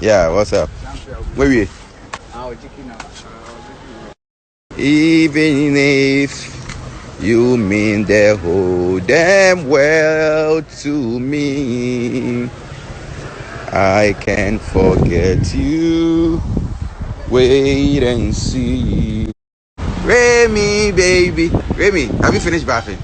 Yeah, what's up? Where we? Even if you mean the whole damn well to me, I can't forget you. Wait and see. Remy, baby. Remy, have you finished bathing?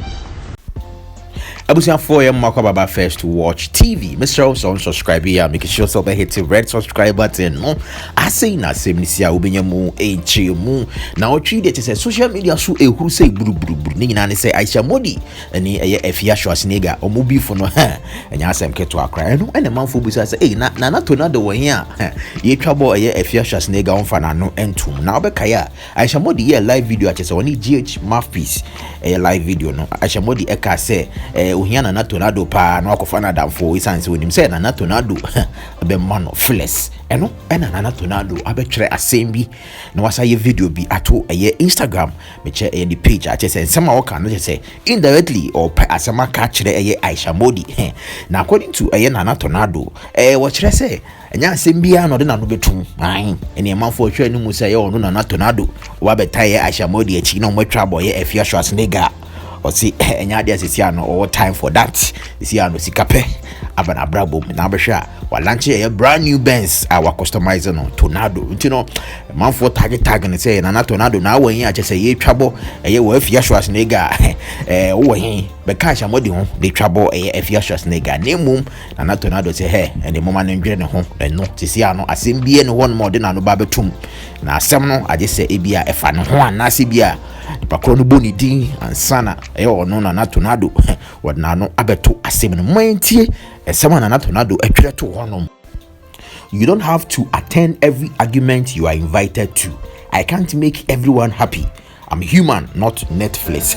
Abusian 4M Makababa first to watch TV. Mr. Also subscribe here. Make sure so hit the red subscribe button. No, I say na same ni sia obenyemu mu. Na o treat it say social media so ehuru say buru. Ni na say Ayisha modi ani Afia Schwarzenegger o mobi for no ha. Enya asem keto akra no. Ene manfo busa say na tornado wo here. Ye twabo Afia Schwarzenegger on fa na no entum. Na obeka ya Ayisha modi ye live video ati say oni GH mouthpiece live video no. Ayisha modi eka say Uhiana na tornado pa na wakofa na damfo isanse wonim say na tornado be man of flesh eno ena na tornado abetwere asem bi na wasa ye video bi ato Instagram meche the page ati say nsema waka no say indirectly or asema ka kire Ayisha modi na according to na tornado wo kire say enya asem bia no de na no betum an ene manfo hwe ni mu say ye ono na tornado wa betaye Ayisha modi achi na mo twa boy Afia Schwarzenegger or see enya dia sisiano all time for that sisiano sikape abana brabo na abesha wa launch a brand new Benz our customizer no tornado you know man for tag and say na tornado na wan yin a say ye twabo we Afia Schwarzenegger wo hin be ka Ayisha modi ho de twabo Afia Schwarzenegger nemum na tornado say he and the mama no ndwe ne ho no sisiano asem bie no won mo de na no ba betum na asem no age say ebia efa no ho anase bia pakro no boni din ansana ono na tornado wadna no abeto asem no mantie esema na tornado atwere to honom. You don't have to attend every argument you are invited to. I can't make everyone happy. I'm human, not Netflix.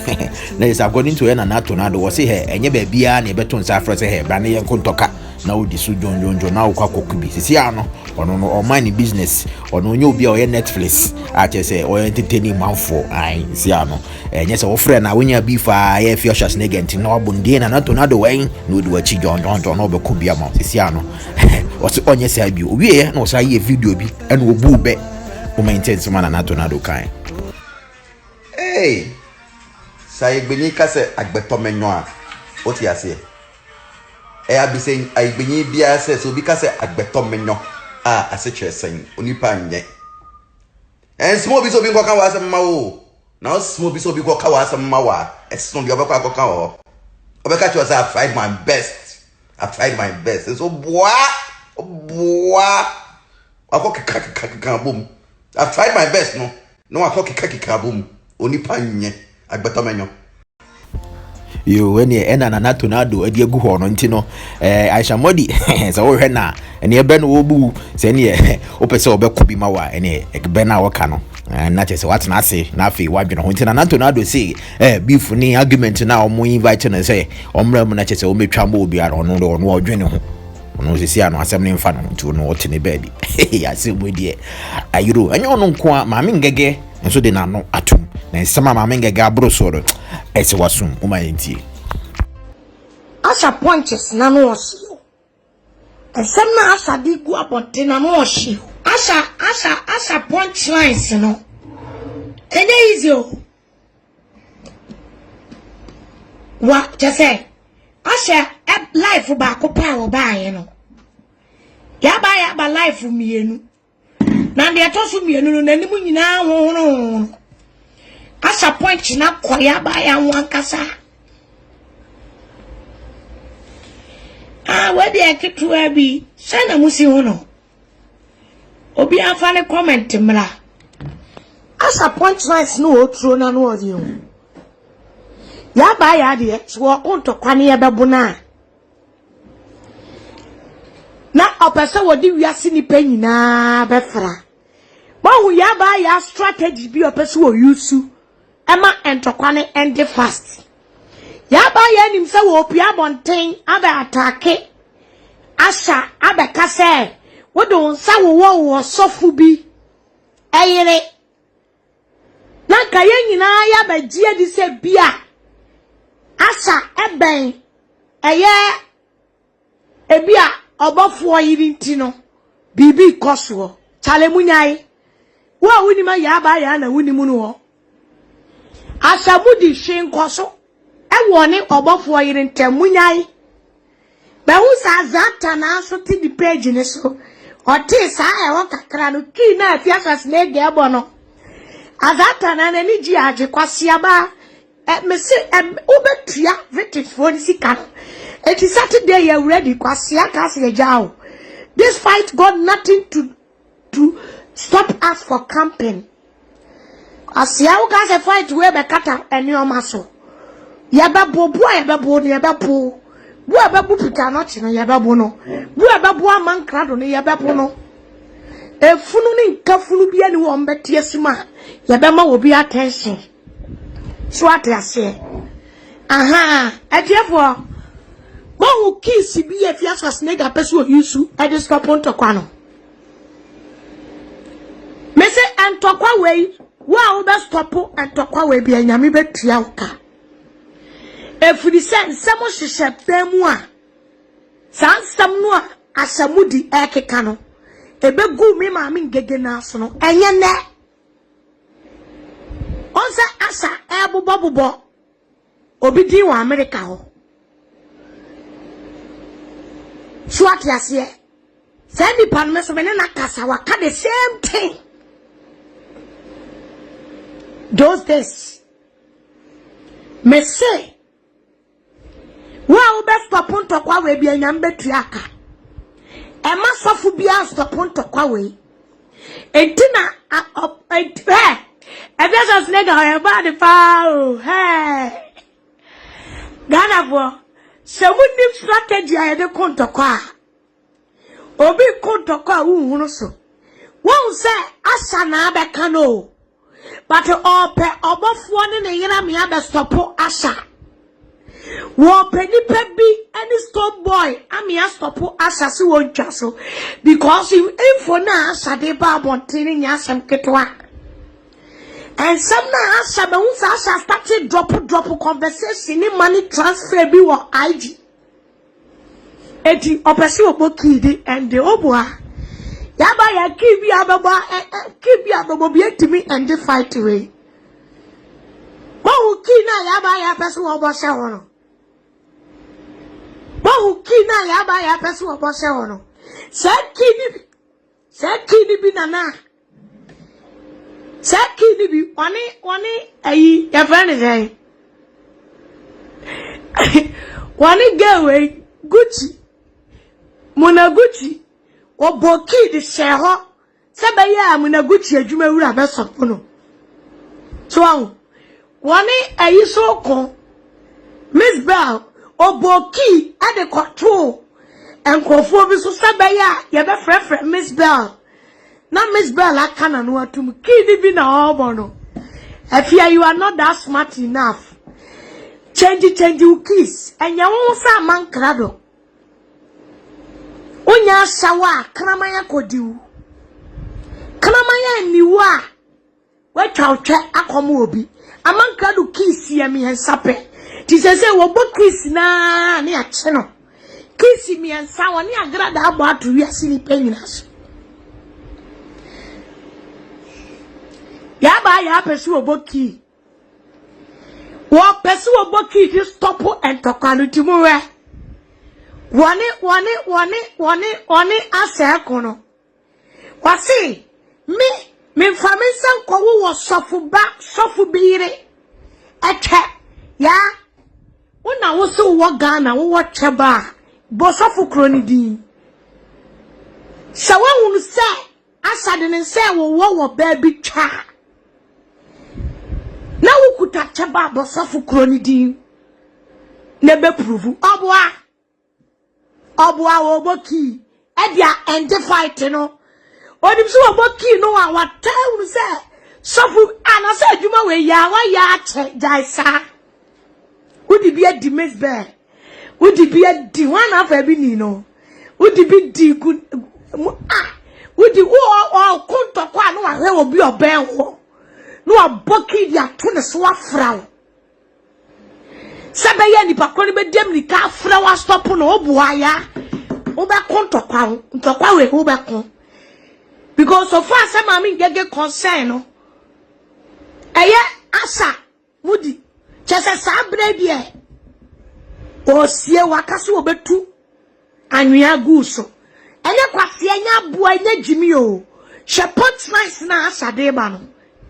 Now is according to na tornado was say hey enye ba bia na ebeto nsa afro say hey bra na yenko ntoka na odi so jonjonjo na okwa kokubi sisi ano ono no online business ono onye obi a oye Netflix a che say oye entertaining man for ai sisi ano enye say wo frɛ na wonya bi fa ye Afia Schwarzenegger nti na obunde na tornado wen na odi wachi jonjonjo na obekubia ma sisi ano wose onye say bi owie na osa ye video bi ena obu be o maintain sama na tornado kan. Hey, say gbeni ka se agbeto menyo a oti ase abi say agbeni bia se so bi ka se agbeto menyo a ase kire sen onipa nye small bi so bi nkoka wa asem ma wo na small bi so bi nkoka wa asem ma wa eson bi obekwa akoka ho obeka che say I tried my best so boa akokeka boom I tried my best no akokeka boom onipa nye agbeto menyo yo when ye na tornado edi egu ho no ntino Ayisha modi so wo hwe na ene ebe no obu se ne opese obekobi ma wa ene ebe na woka no na che se what na ase na afi wadwene ho ntina na tornado say beef ni argument na omo invite na say omra mu na che se o metwa ma obi ara ono odwene ho ono sisi ano asem ne mfa no ntu no wote ne baby ya se mu die ayiro enye ono nko a Maame Ngege nso de na no atum na nsema Maame Ngege abro so ese wasum umayenti Asha punches na no osio ensem na Asha di gu abonte na no osio Asha punch lines no enye easy o wa just Asha life ba ko pa wo ba ye no ya ba life mienu na de to so mienu no nanim nyina ho Asha point na koya ba ya wankasa we dey ketu abi sana musi hono obi afa ne comment mra Asha point lines no otro na no odi o ya ba ya de so onto kwane ye bebuna na opese wodi wiase ni pa nyina befra mahu ya ba ya strategy bi opese wo use ema entokwane end fast ya ba ya nim se wo pia bonten aba atake Asha abeka se wodo nsa wo sofu bi eyire na kaye nyina ya ba gie di se bia Asha eben eye ebia obofo yiri ntino bibi koso chale munyai wa wuni ma ya ba ya na wuni mu no asabudi hwe koso e woni obofo yire ntem munyai ba hu sa zata na so ti di page ne so oti sa e won kakra no ki na Afia Schwarzenegger ebo no azata na ni ji age kwasia ba me se obetua victims for this can it is Saturday you ready kwasia kasi jao. This fight got nothing to stop us for camping. Asia u ka se fight we be kata eni o maso ya ba bobo ya ba bo ne ya ba po bu ababu pita no chi no ya ba bo no bu ababu amankrado no ya ba bo no efunu ni nkafunu bia ni wo mbete asima ya ba ma wo bi attention so atase aha atiefo mo wo kiss bi Afia Schwarzenegger peso yusu e de stop on to kwano me se antokwa we wa wo be stop antokwa we bia nyame betua uka efuri nsemo hihye pemu a sansam no a asamudi ekeka no ebegu mi Maame Ngege na so no enye ne onse asa ebubobubo obidi wa America ho swati ase sendi pan me so me na kasa wa ka the same thing those days me say wa ube stop on kwa we bia nyambe tuaka e ma sofu bia stop on kwa we entina Afia Schwarzenegger e ba de fa o hey Ghana for se wudi strategy a de konto kwa obi konto kwa uhunu so won se asa na abeka no but ope obofo ne yira me abe stop asa wo penipa bi any stop boy amia stop asase won twa so because info na asade ba bontene nya asem ketwa and some na asabe unsa asa started drop conversation ni money transfer bi wo IG eti opesi obokidi and the obua yaba ya kibi ababo bi etimi and the fight way wo kina yaba ya peso obose wono Bahu kina ya ba ya pesu obose wono. Sekini bi nana. Sekini bi wani ayi ya fani say. Wani gewe Gucci. Muna Gucci oboki di sheho. Sebe ya muna Gucci adwuma wura be sopo no. So wani ayi so kon Miss Bell oboki ade control enkofo bi so sabaya ye be frefre Miss Bell na Miss Bell aka na no atum kidi bi na obo no Afia you are not that smart enough change you kiss enya wo sa mankrado onya sawa kramanya kodiwu kramanya niwa we twawtwe akomo obi amankrado kiss ye me hensape ti se wo bo kiss na ne ache no kiss mi ensa woni agrada abo atu wi asini penyina so ya ba ya pesu obo ki wo pesu obo ki ti stop and tokwalu ti mu we woni ase kono wasi me famisa ko wo sofu biire eche ya una wo so wo Ghana wo cheba bo sofu kroni din sawa hunu se asade ne se wo baby twa na wo kuta cheba bo sofu kroni din ne be prove obwa wo boki e dia end fight no onim so wo boki no wa wata hunu se sofu anase adwuma we ya wa ya che jaisa Udi be a Miss Bear. Udi be a di one of a bini no. Udi be di good. Udi all conto qua no I will be a bear. No a bucky ya tuna swap frown. Sabayani pakoni be demni ka flower stop on obuaya. Oba conto qua we oba con. because so far say Maame Ngege concern no eye asa mudi chese sabre die osie wakaso obetu anwea guso ene kwase anya boa nya jimi o she pot nice na asa de ba no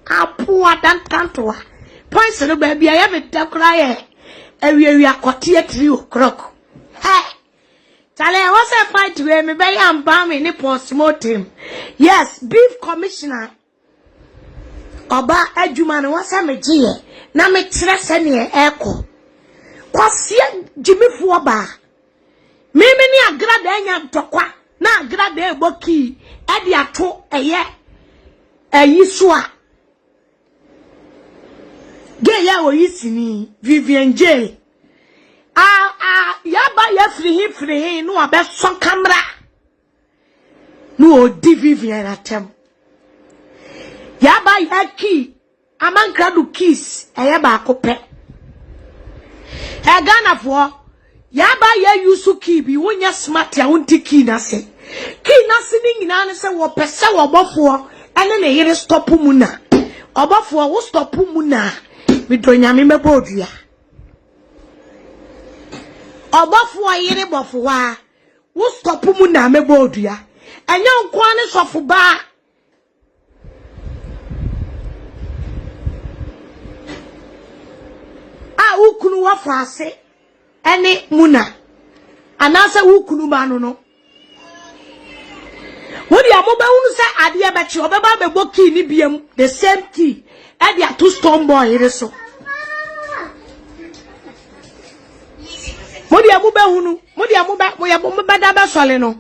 apu adantantoa points no ba bia ya betakura ye awie akote 3 o'clock Tale was a fight where me by am bam in post-mortem. Yes, beef commissioner. Oba Edumano was a media. Na me tresene echo. Kwasia Jimmy Fuaba. Mimi ni agrade enya tokwa. Na agrade boki. Edi ato eye. Ayisha. Ge ya oyisini Vivian J. Yaba ya free no abe son camera no odi Vivian atem yaba ya key amankra do keys eyeba akope e Ghana for yaba ya use key bi wonya smart ya wonti key na se ni nyina ne se wo pese wo bofo ene ne yere stop mu na obofo wo stop mu na mi do nyame mebo odua Obofo ayire bofo wa wo stop mu na mebo odua enya nko ane sofo ba ukunu wa fase ene muna anase ukunu ba no no wodi amoba hunu se ade e bechi obeba bebo key ni biem the same key e dia two stone boy ire so modi amoba hunu modi amoba moya bomba da ba sole no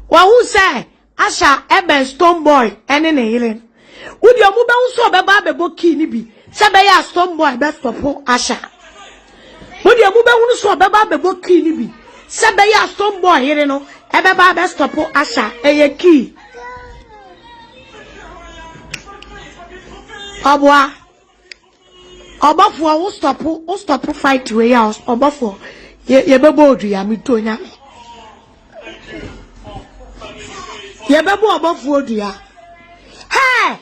wa hu se asha ebe stone boy ene ne ire wodi amoba hu so obeba bebo key ni bi se be ya stone boy be stop asha Modi amube hunu so beba bebo key ni bi sebe ya stone boy here no ebeba be stop asha eye key obwa obafo wo stop fight we ya obafo ye bebo odu ya mitonya ye bebo obafo odu ya hey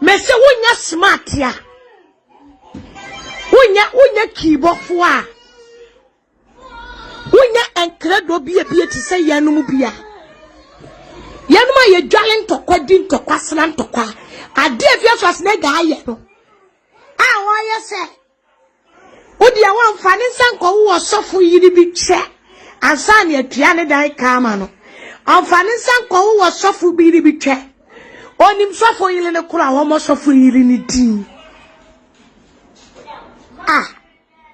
me se wonya smart ya Unya kibofo a unya enkredo bia ti se yanum bia yanum aye dwale ntokwa di ntokwa sra ntokwa ade Afia Schwarzenegger aye no a wo ye se odi a wan fa ne sanko wo sofo yiri bi twe ansa ne atua ne dan kama no anfa ne sanko wo sofo bi yiri bi twe onim sofo yiri ne kura wo mo sofo yiri ni din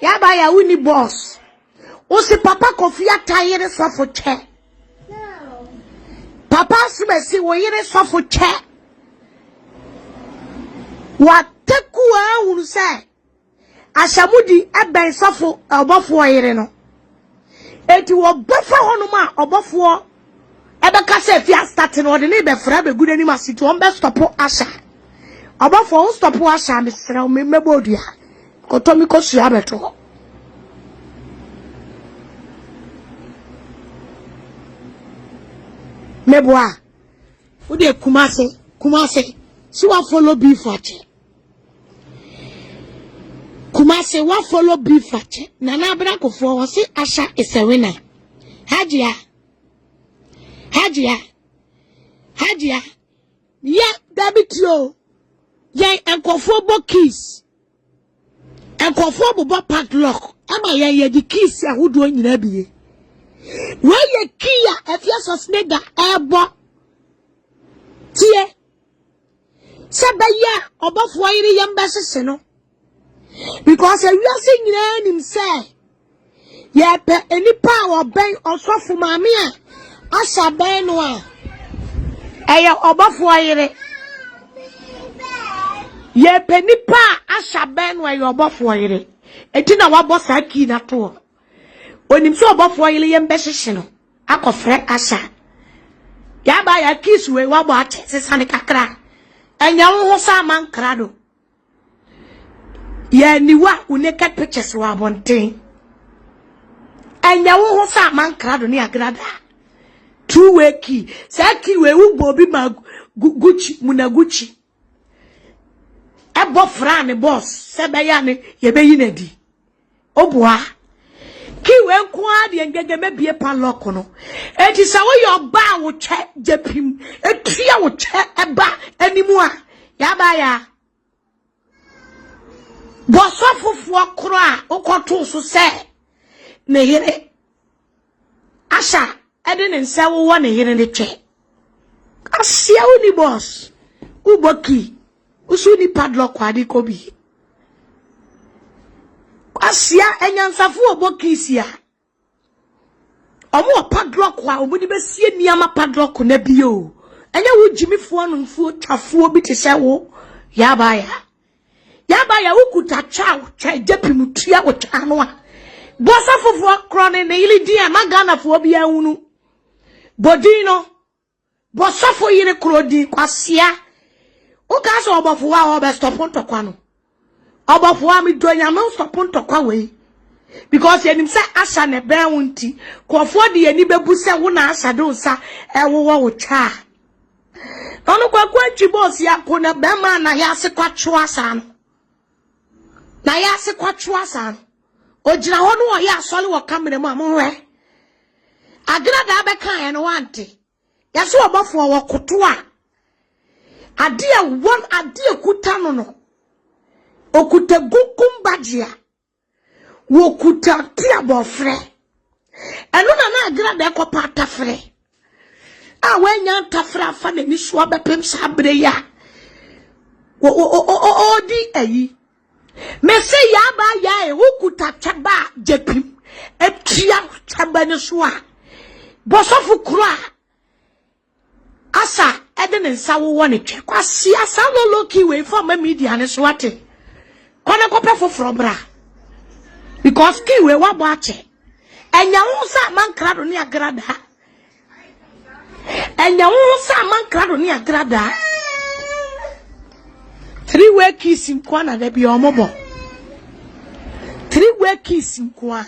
Yaba ya wini boss. Osi papa kofi atayere sofo che. Papa sumesi wo yere sofo che. Wateku a hunu se. Ashamudi eben sofo obofo yere no. Eti wo bofa hono ma obofo ebeka se Afia start no de ne be fra be gude ni masiti on be stop asha. Obofo on stop asha me sra me mebodua. Kotomi ko suya beto meboa ode kumase si wa follow beef ache kumase wa follow beef ache na na abra kofo wo si asha is a winner hajia ya dabitio ye enkofo bokis Enkofo bobo padlock ama ye di keys ahodo nyina biye we ye key Afia Schwarzenegger ebo tie sebe ye obofo yire yamba sese no because ewiase nyina nim say ye pe enipa wo ben osofo Maame a asha ben no a eye obofo yire ye penipa asha ben wa yo bofo yire eti na wa boss aki na to onim so bofo yire ye mbehye no akofre asha ya ba ya kiss we wa bo ache sesane kakra enya wo sa man krado ye niwa naked pictures wa bonten enya wo sa man krado ni agrada two-way key. Saki we ubobi ma Gucci munaguchi. Ebo frane boss. Sebayane yebeyi nedi. Obwa. Kiwe nkwa de ngege mebie padlock no. Enti sa wo your ba wo che jepim. Etua wo che eba animu a. Yaba ya. Bosofufu kro a okoto so se ne yire. Asha ede ne nse wo ne yire ne che. Asia uni boss. Uboki. Usuni padlock adi kobi. Asia enyansafu oboki sia. Omo padlock wa obudi be sie niama padlock na bio. Enya wo jimifo no mfuo twafuo bi te se wo yaba ya ukuta chaw che jepimutua wo chano a. Bosafufu krone ne yili dia magana fo bia hunu. Bodino bosafo yire krodi kwasia. Uka so obofo wa obe stop ntokwa no. Obofo wa mi donya no stop ntokwa we. Because yenim say asha ne ben wonti. Kwofo de yani bebu se wo na asha do sa ewo wo cha. Ono kwa kwanchi boss ya kona bema na ya se kwatwa sa no. Na ya se kwatwa sa no. Ojira ho no ya asole wo kamere mu amwe. Agrada be kan no wante. Ya so obofo wo koto a. Adia one adia kuta no. Okuta gukumbajia. Wokuta tia bofre. Eno na agrada ko pata fre. A wenya tafra fa na ni so abepem sabre ya. Di ayi. Me say ya ba ya e wokuta chaba jepim. Etia chaba ne so a. Bosofu kura. Asa ede ne nsa wo ne twe. Kwasi asa no loki we for ma media ne so ate. Kwana ko pe foforo bra. Because ki we wa bo ache. Enya wo sa man krado ne agrada. Enya wo sa man krado ne agrada. 3-way kiss nkwana da bi omobo. 3-way kiss nkwa.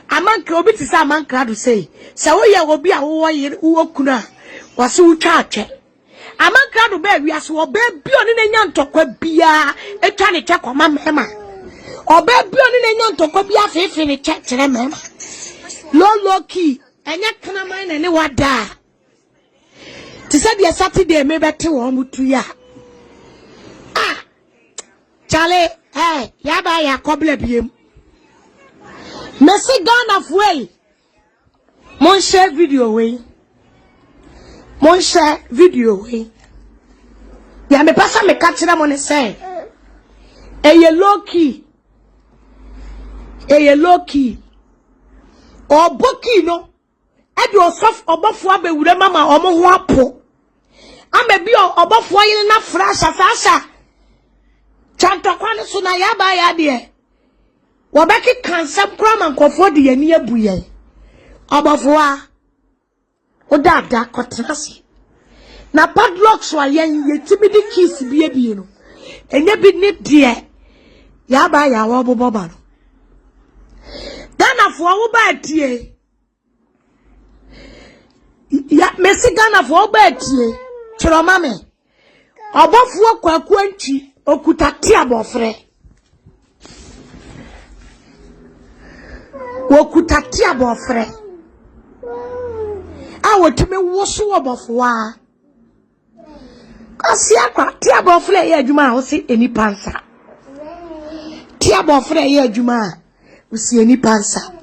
Amanka obi ti sa man krado say. Se wo ye obi a wo yire wo kuna. Wasi utwa atwe. Amanka do be wiase wo be bi oni na nya ntokwa bia etwa ne che kwama mema. Obe bi oni na nya ntokwa bia fefe ne che kire mema. Low key enya kana man na ne wada. Ti said the Saturday me beti wo mutu ya. Ah. Chale, yaba ya koble biem. Messi Ghana way. Mon share video way. Mon share video way. Ya me pasa me kachira mo ne say. Eye low key. Oboki no. Edi osof obofo abewure mama omo ho apo. Ame bi obofo yele na frasha fasha. Chantokwa ne so na yaba ya de. Wobeki kansa kra nkofo de yani abuye. Obofo a odada kotrase. Na padlocks wa yetimi di keys bie no. Enye bi ne de yaba ya wo boboba no. Ghana fo wo ba tie. Ya Messi Ghana fo ba tie. Chiro mame. Obofuo kwaku anchi okuta tia bofre. Wokuta tia bofre. A wotime woso obofo a. Kasi akwa tia bofre ye adwuma ho se eni pansa. Tia bofre ye adwuma usi eni pansa.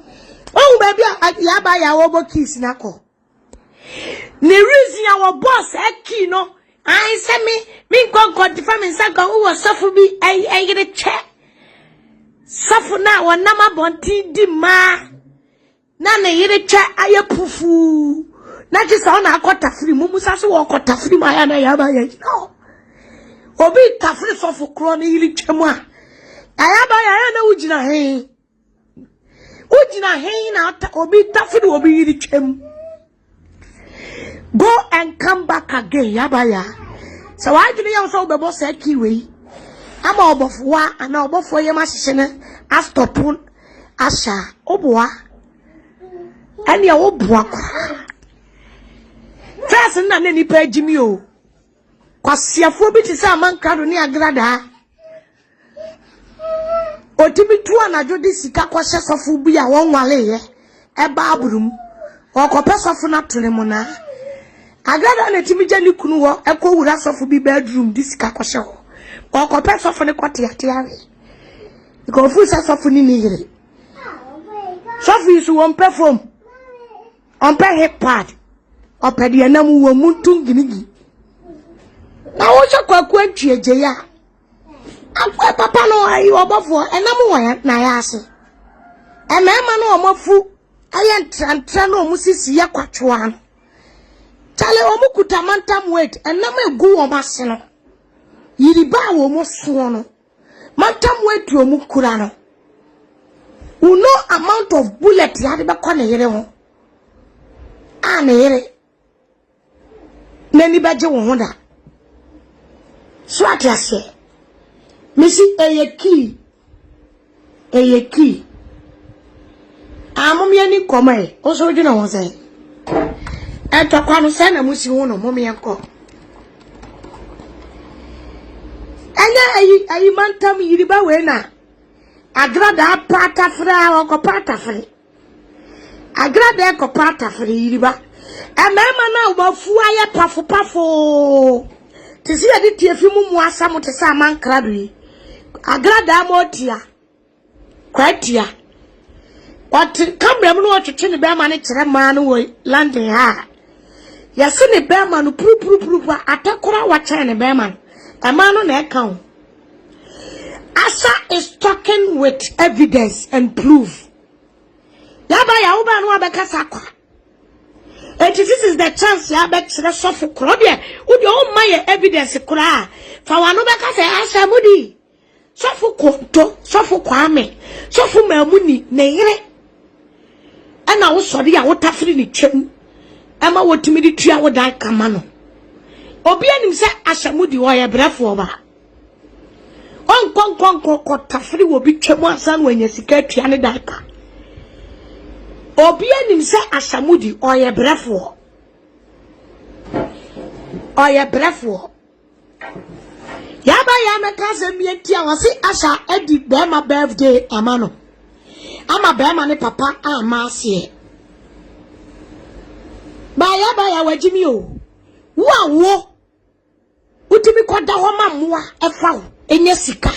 Oh baby ya ba ya wo bokis nako. Ni reason our boss eki no. I say me go defend me say go wo suffer bi I get a check. Suffer na wo na ma bonti di ma. Na na yire check aye pufu. Na ji sa na akota free mumu sa so wo akota free ma ya na ya ba ya. No. Obi tafri suffer kro na yire twemu a. Aya ba ya na ujina he. Ujina he na obi tafri obi yire twemu. Go and come back again, yabaya. So why do you also be boss at kiwi? I'm all of wa and all before your machine as topun asha oboa and your old boak. class na na nipa jimi o kwasiafo bi ti sa mankado ni agrada otimi tu anajo di sika kwahye sofo bi a won wale ye eba abrum okope sofo na tole mu na agrada na timi jani kunu wo ekowura sofo bi bedroom di sika kwahye ho okope sofo ne kote atiare ko fu sa sofo ni ni yire sofo isu won perform on pe hip pad opedi enam wo muntu ginigi na wo chakwa antieje ya akwa papa no ayi obofo enam wo ya na ya ase emema no omafu aye ntrantra no musisi ya kwatwa no tale omukuta mantam weight enam egu wo mase no yiriba wo mo so no mantam weight wo mukura no uno amount of bullet ya de be kwa na yere ho na yere nani baje wo ho da so atiase misi eyeki amomye ni komai o so jina won sai etokwa no sai na musi ho no momye ko anya ayi mantam yiriba we na agrada pata fra o ko pata fri agrada ko pata fri yiriba emema na obafu aye pafo tisi ya di tiefi mu asam te sa mankrado yi agrada motia kwatia wat kamera mu no twetwe ne be ma ne kire ma no wo landing ha ya se ne be ma no puru atakora wa cha ne be ma ama no na eka Asa is talking with evidence and proof yaba ya uba no abekasa kwa this is the chance ya bet se sofu kro de udi o maye evidence kra fa wano beka se asa mudi sofu konto sofu kwame sofu mamuni ne yire ana wo sori ya wo tafiri ni twem ama wo timidi tua wo dan kama no obi anim se asamudi wo ye brefo ba on tafiri wo bi twem asan wo nya sika tua ne dan ka obi anim se asamudi oye brefo yaba ya meka se mieti a wasi asha edi bema birthday amano ama bema ne papa ama asie ba ya wajimi o wo utimi koda ho mamwa efa ho enye sika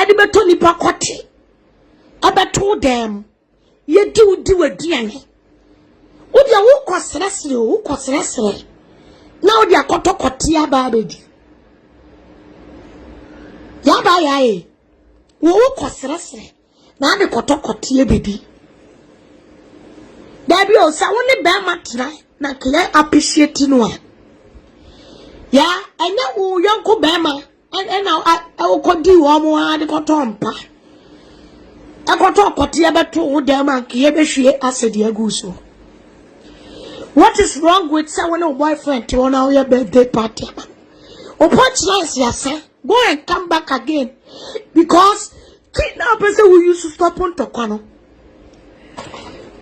edi beto nipa kote abeto dem yedi udi waduane udi a wo kwasresre na udi akotokote aba abedi yaba yae wo kwasresre na ade kotokote abedi dabi o sa woni be matra na kle appreciate no ya enya wo yonko be ma ena akodi wo mo ade kotompa akotokote abeto wo dem anke ye behwe asedi aguso. What is wrong with someone or boyfriend to on your birthday party? Opportunities, yes, go and come back again. Because kidnappers who used to stop on Tokano.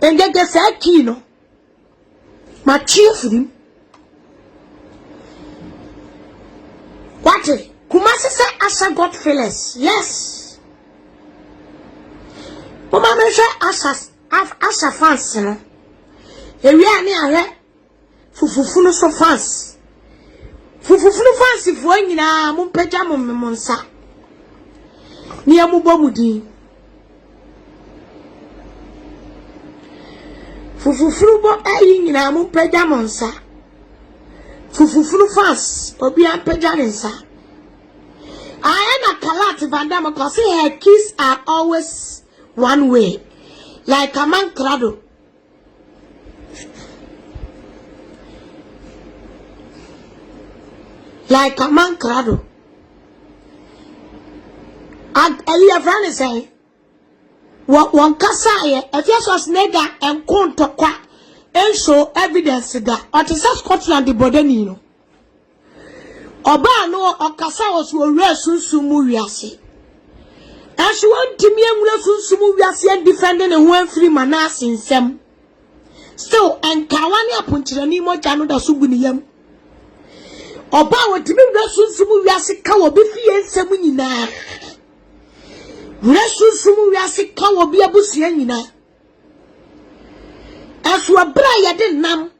And get the say kino. My chief him. What? Kumasi say Asha got feelings. Yes. Mama measure Asha fans, you know. Ewi ani are fufufunu so fans fo nyina mo mpagya mo nsa ni amubɔ mudi fufufunu bo ayi nyina mo mpagya mo nsa fufufunu fans obi ampagya ne nsa na Kalat Vandam cause her kiss are always one way like a man crado. Like a man crado. Ayisha friend say, one kasa Afia Schwarzenegger and konto kwa and show evidence that at Scotland the bodeni no. Oba no okasa was wo sunsumu wiase. And she want to me emure sunsumu wiase and defending a one free manas in sem. still enkawani apunchirani mo janu da so buniyam oba wotimi resunsumu wiase ka wo bi fie nsem nyina resunsumu wiase ka wo bi abusua nyina aso abra yede nam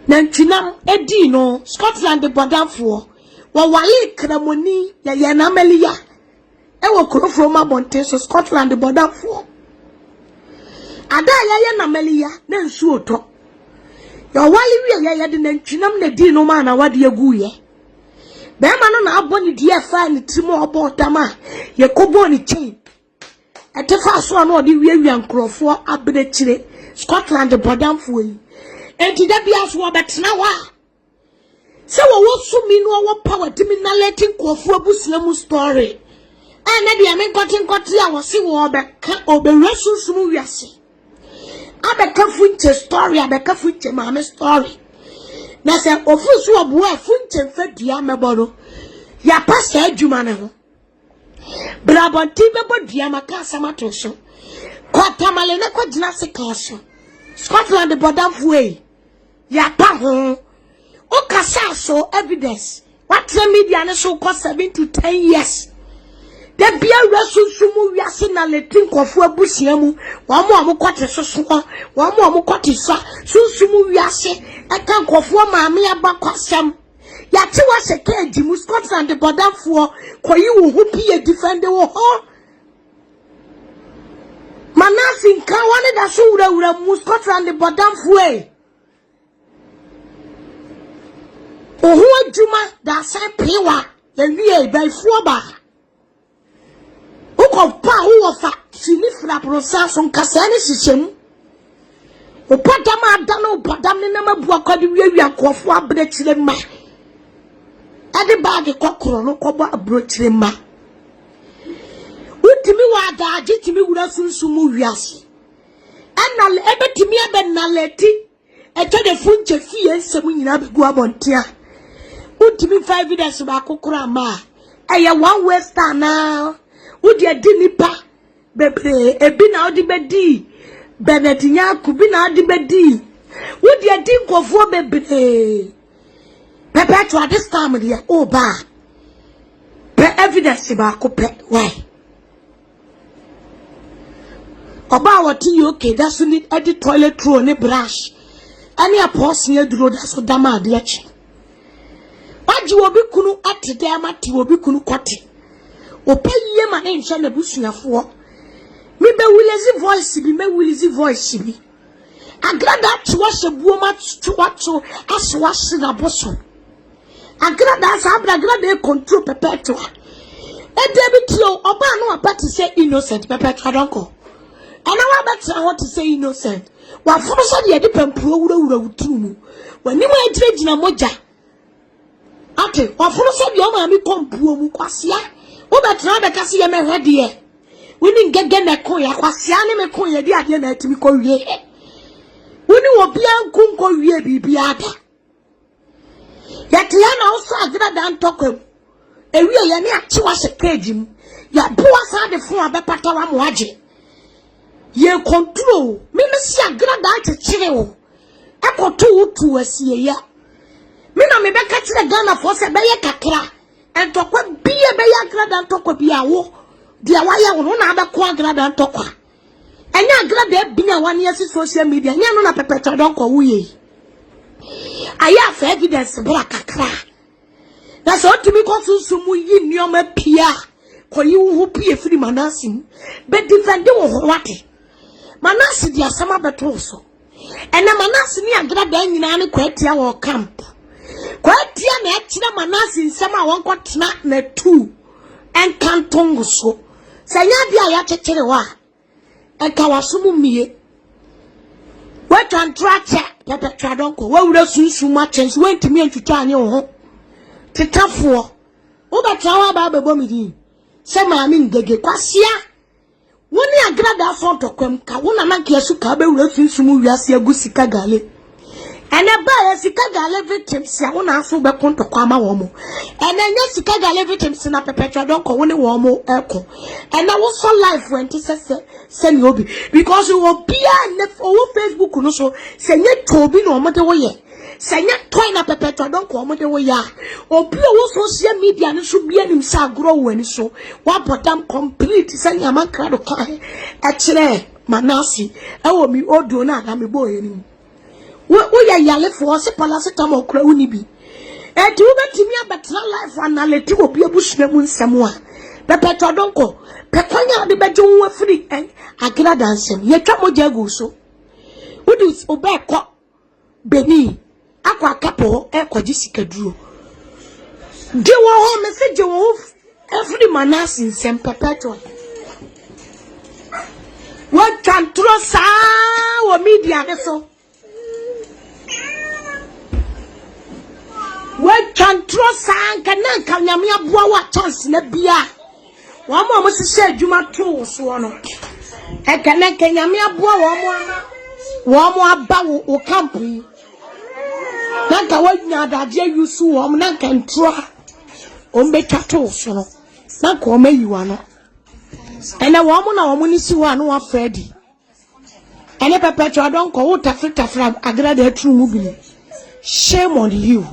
na ntwinam edi no Scotland bodafo wo wale kramoni ya na melia e wo krofro ma bonte so Scotland bodafo ada ya na melia na nsu oto ya wale ya de na ntwinam na di no ma na wade aguye be ma no na aboni di afa ni timo obotama ye kobo ni chain etefa so na odi wiawia nkrofo abedechire Scotland bodafo yi enti da bia so obetena wa se wo sumi no wo power timi na letting nkrofo abusua mu story na dia me nkoti a wo se wo obeka oberesunsumu wiase abeka funche story abeka funche Maame story na se ofusu obo a funche mfadua meboro ya pasa adwuma ne ho brabonti bebo dua maka samato so kwatamale na kwagina se kaso Scotland bodafo e ya pa ho o kasa so evidence what the media ne so cost 7 to 10 years de bia resunsumu wiase na letin kofo abusia mu wa mo amokote soso wa mo amokote sa sunsumu wiase eka kofo Maame abakwasam ya ti wa se ka edimu Scotland bodafo koyi wo hu pie defend wo ho manasi nka wane da so wura mu Scotland bodafo e ohu adwuma da sai pewa ya wie baifuo ba ukopa uwofa sinifra process nkasa ne sisem opadama ada no opadam ne na mabu akwade wiawia nkofo abrekire ma ade baage kokoro no kobo abrekire ma utimi wa da agitimi wura sunsumu wiase anal ebetimi abenaleti etode funche fie nsem nyina begu abontia utimi 5 days ba kokoro ma eye one way star na udi adi nipa bebre ebi na odi bedi benedinya kubi na odi bedi udi adi nkofo bebre pepe to this time there oh ba pe evidence ba ko pe why oba wati yoke that so need edi toilet roll ne brush ani aposin aduro that so dama ade achi waji obi kunu atide amati obi kunu kwate opaye ma enche na busuafo me be wilezi voice bi me wilezi voice bi agrada twa shebuo ma twa aswase na boso agrada sabra agrada e control perpetua e debitio oba no apati say innocent perpetua donko ana wa betra what to say innocent wa funu so de pempuro wura wutrumu wani mo agiragina moja ate wa funu so de o ma mi kompuo mu kwasia Obetra be kasi ye mehwe de woni Ngege na ko ya kwasia ne me ko ye de ade na atimi ko wie woni obi anku ko wie bibia ada ya tia na oso agra dan tokwem ewie ye ne achiwa sekeji mu ya boa sa de fun abepata wa mo age ye control me si agra dan chechire wo ekoto utu asie ya me na me be ka chire Ghana for se be ye kakra entokwa biye be ya grada ntokwa biya wo dia waya wo na abekwa grada ntokwa enya grada ebinya wane asi social media nya no na pepetra donko wuye aya fa evidence bra kakra na so timi ko sunsumu yi nioma pia koyi wo pie firi Manasi be defend wo ho wate Manasi dia sama beto so ena Manasi ni agrada nyina ne kwatia wo camp kwa tia na etira Manasi nsema wonkotena na 2 enkantongo so sanya bia ya chechere wa enka wasumu mie wetan tracha pepetra donko wawura sunsuma chance wentimi antwita anye ho tetafo obetra wa ba bebo midi se Maame Ngege kwasia woni agrada fonto kwem ka wona na kiasu ka be wura sunsumu wiase agusika gale And a buyer sika gale victims ya una aso be konto kwama wo mo. And then yes sika gale victims na perpetual don ko woni wo mo eko. And na wo so life when ti se ni obi because you will be na for Facebook no so se nye tobi no mo de wo ye. Se nye toy na perpetual don ko mo de wo ya. Obi wo social media no so bia nim sa grow wani so. Wa bodam complete se nyama krado kan. E kire manasi e wo mi odo na na me boy ni. We ya yale for se paracetamol kura uni bi. E ti wo betimi abetra life analytic obi abusua mu nsem a. Perpetual don ko. Pekwanya de beje wo afiri agra dansem. Ye twa moja gu so. Wodi oba ekọ Beni akwa kapo ekoji sikaduro. De wo ho message wo every manasi nsem perpetual. What can trust our media so? What can trust and can nyame aboa wa chance na bia. Wa mo se adwuma to so no. E kan nyame aboa wa mo aba wo camp yi. Na ka wa nya daje yusu wo mo na kan tro. O mbe twato so no. Na ko mayiwa no. Ene wo mo na wo mo ni si wa no wa Freddy. Ene perpetual don ko wo tafra agrada true mu bi. Shame on you.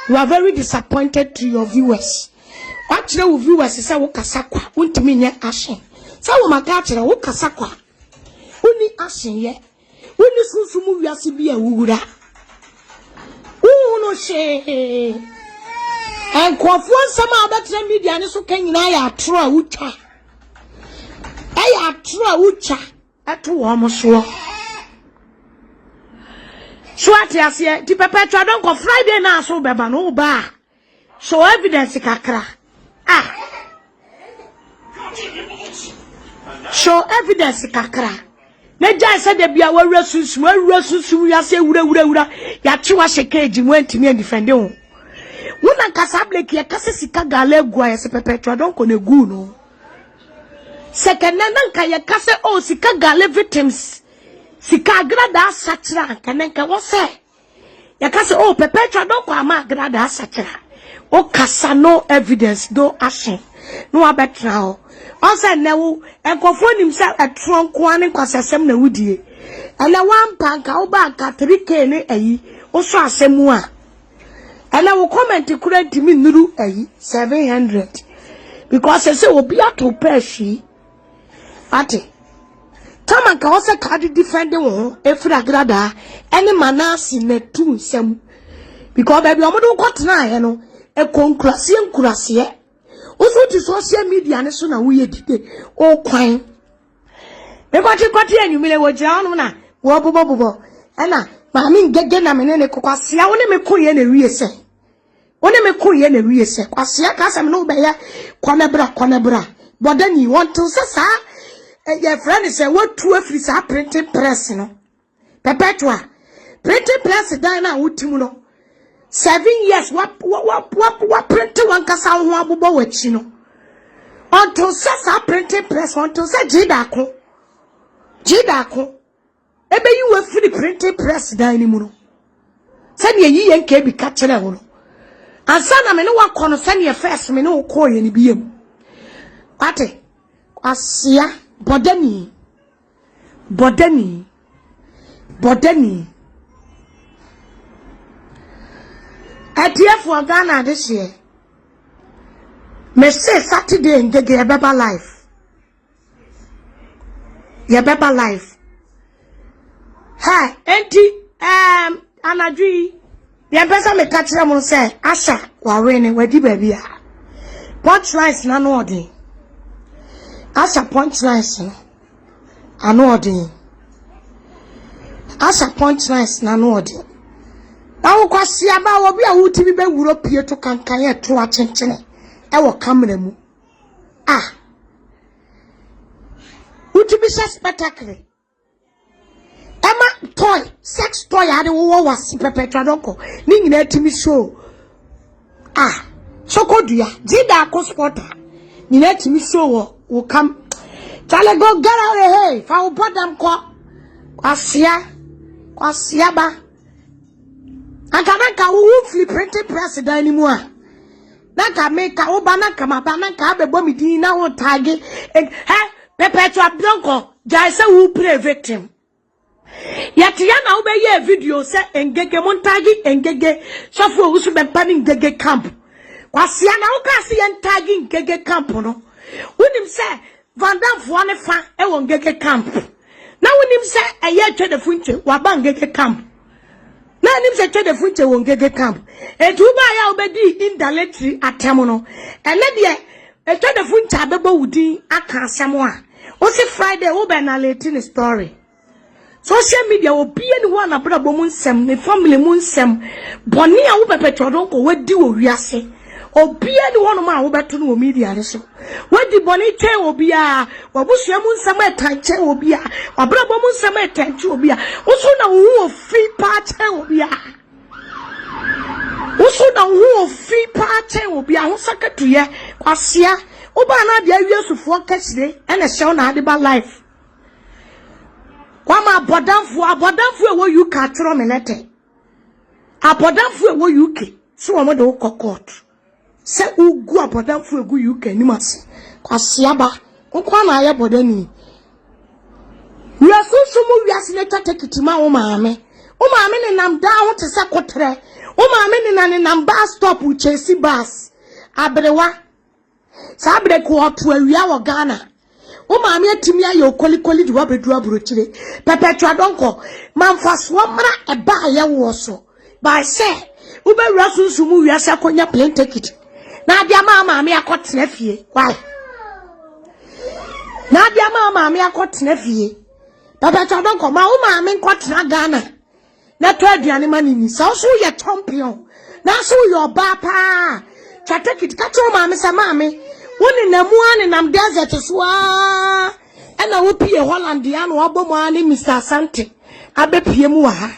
You are very disappointed to your viewers. What your viewers say wo kasakwa, untimi nye ashen. Say wo maka kire wo kasakwa. Uni ashen ye. Uni sunsumu wiase bi awura. No she. Enkofo nsama abetre media ne so kanyina ya atro a wutwa. Atro a wutwa. Ato wo mo so. So at yasie di perpetual don ko Friday na so beba no ba. So evidence kakra. So evidence kakra. Na jai said de bia wawura susu yase wura ya chiwa shekeji mu antimi defend ho. Wona kasa blake ya kasa sika gale gua ya se perpetual don ko ne gu no. Second na nka ya kasa o sika gale victims. Sika agrada asachira kanenka wo se ya kase oh perpetual don ko ama agrada asachira o kasa no evidence no action no abetra o say newo enkofo nim se etron ko ane kwasasem na wudie ele wan panka wo ba ka 3k ne ayi o so asemu a ele wo comment kura ntimi nuru ayi 700 because say obi ato peshi ate Tama ka wose card defending wo efri agrada any manasi na tu nsem because baby omodo kwatena he no e konkurase oso ti social media ne so na wo ye dide o kwan me kwati anyumile wo jira no na wo bobo na Maame Ngege na menene kwase a wo ne me koye na wie se woni me koye na wie se kwase a ka sam no be ya kwanebra bodani want to sasa your friend say what two free sa printing press no perpetual printing press dan na wutimu no 7 years what print one kasa ho abobo wachi no until sa printing press until say jidako ebe you we free printing press dan ni mu no say ne yi yen ka bi ka kire ho no ansa na me ne wakono say ne first me ne wo koye ni biem ate asia Bodani ATF for Ghana this year. Me say Saturday Ngege your beba life. Hey, enti anadwi the person me catch them say Asha wa wene wedi baby a. Punch rice na no odi. Asha punch rice no ano odi. Asha punch rice na no odi. Na wo kwase aba wo bia wo tibi be wuro pie to kankan ye to achenchene e wo camera mu wo tibi spectacle ema toy sex toy ade wo wasi perpetual donko ni nyina timi show sokodua jida ko sporta nyina timi show wo kam chale go get out of here fa wo podam ko kwasia ba ka wo flip printing press dan ni mu a na ka me ka wo ba na ka ma ba na ka bebo mi din na wo tag perpetual blanco jai say who play victim yet ya na wo be ye video say Ngege montagi Ngege so for wo so be pan Ngege camp kwasia na wo ka se en tag Ngege camp no wonim say vandam fo ne fa e wo Ngege camp na wonim say eye twa de funche wa ba Ngege camp na nim say twa de funche wo Ngege camp etuba ya obedi indirectly atem no ene de twa de funche abebo wudi aka asem a o se Friday wo be na latin story social media obi any one abrabo mu nsem ne family mu nsem boni a wo pepeto don ko wadi wo wiase obi any one ma wo beto no media re so wadi boni twe obi a wabusua mu nsem etanche obi a abrabo mu nsem etanche obi a wo so na wo fi pa che obi a wo so na wo fi pa che obi a wo sakatuye kwasia oba na dia wiasufo kasire ene hyew na ade ba life kwama abodamfo e wo UK tro menete abodamfo e wo UK so wo de wo court se ugu abodamfo egu UK nimase kwasia ba nkwa na aye bodani wiasusumu wiasine tatekitima wo maame ne nam da ho te se kotre wo maame ne nam bus stop uchesi bus abrewa sabre ko otu awia wo Ghana o maame atimi aye okolikoli di wabedu aburochire perpetual donko manfaso mra eba aye wo so by say wo be rasunsumu wiase akonya plane ticket na dia maame akotena fie why na dia maame akotena fie perpetual donko ma wo maame nkotena Ghana na to aduane manini so so ye champion na so your papa cha ticket ka cho maame sa maame woni na muane nam desert so a na wo pie Holland ya no obomo ani Mr Asante abepie mu wa ha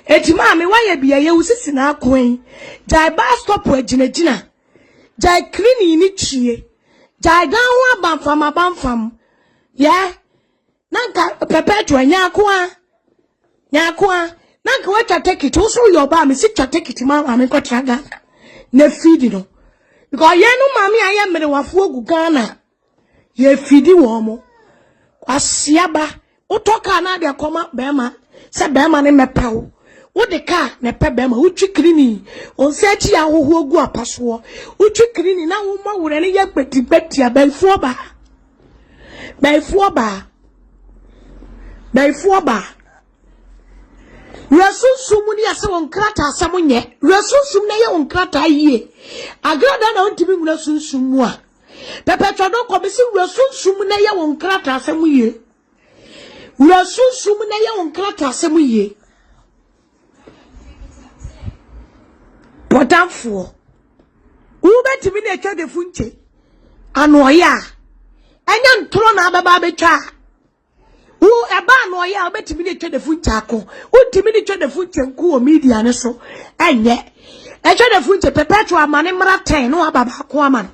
etima me waye bia ye usisi na akwen jai ba stop aginagina jai clean ni chie jai dan ho abanfam ya nanka perpetual nyakoa nanka wacha take it so your ba me si take it ma me kwatraga na feed no because ye no mami aye mere wafo ogu Ghana ye fidi wo mo kwasiaba utoka na de koma bema se bema ne mepewo wo de ka ne pe bema utwi krini on se chi ahoho ogu apaso utwi krini na wo ma wure ne ye gbeti abaifu ba Rasusum ni ase won krata asam nye rasusum na ye won krata yie agrada na ontimi mu rasusum mu a perpetual don ko be si rasusum na ye won krata asam yie rasusum na ye won krata asam yie potamfo u betimi na etwa de funche anoya enya ntro na ababa betwa u eba no ya obetimi ne twa de funche akọ utimi ne twa de funche nku o media ne so enye etwa de funche perpetual amane mra 10 no ababa akọ aman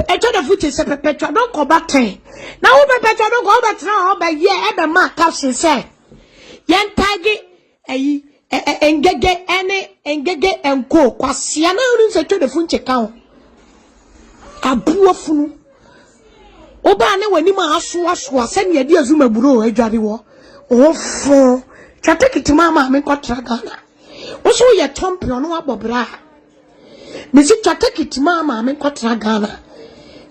etwa de funche se perpetual don ko ba 10 na u perpetual don ko betra o ba ye e be ma caption say yen tagi eyi Ngege enko kwasia na uru se twa de funche kan abuo funu oba ne wani ma aso se ne de azuma buro adware wo ofo chatekiti mama me kotra Ghana wo so ye champion no abobra me si chatekiti mama me kotra Ghana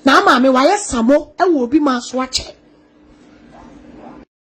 na mama me waye samo e wo bi ma so ache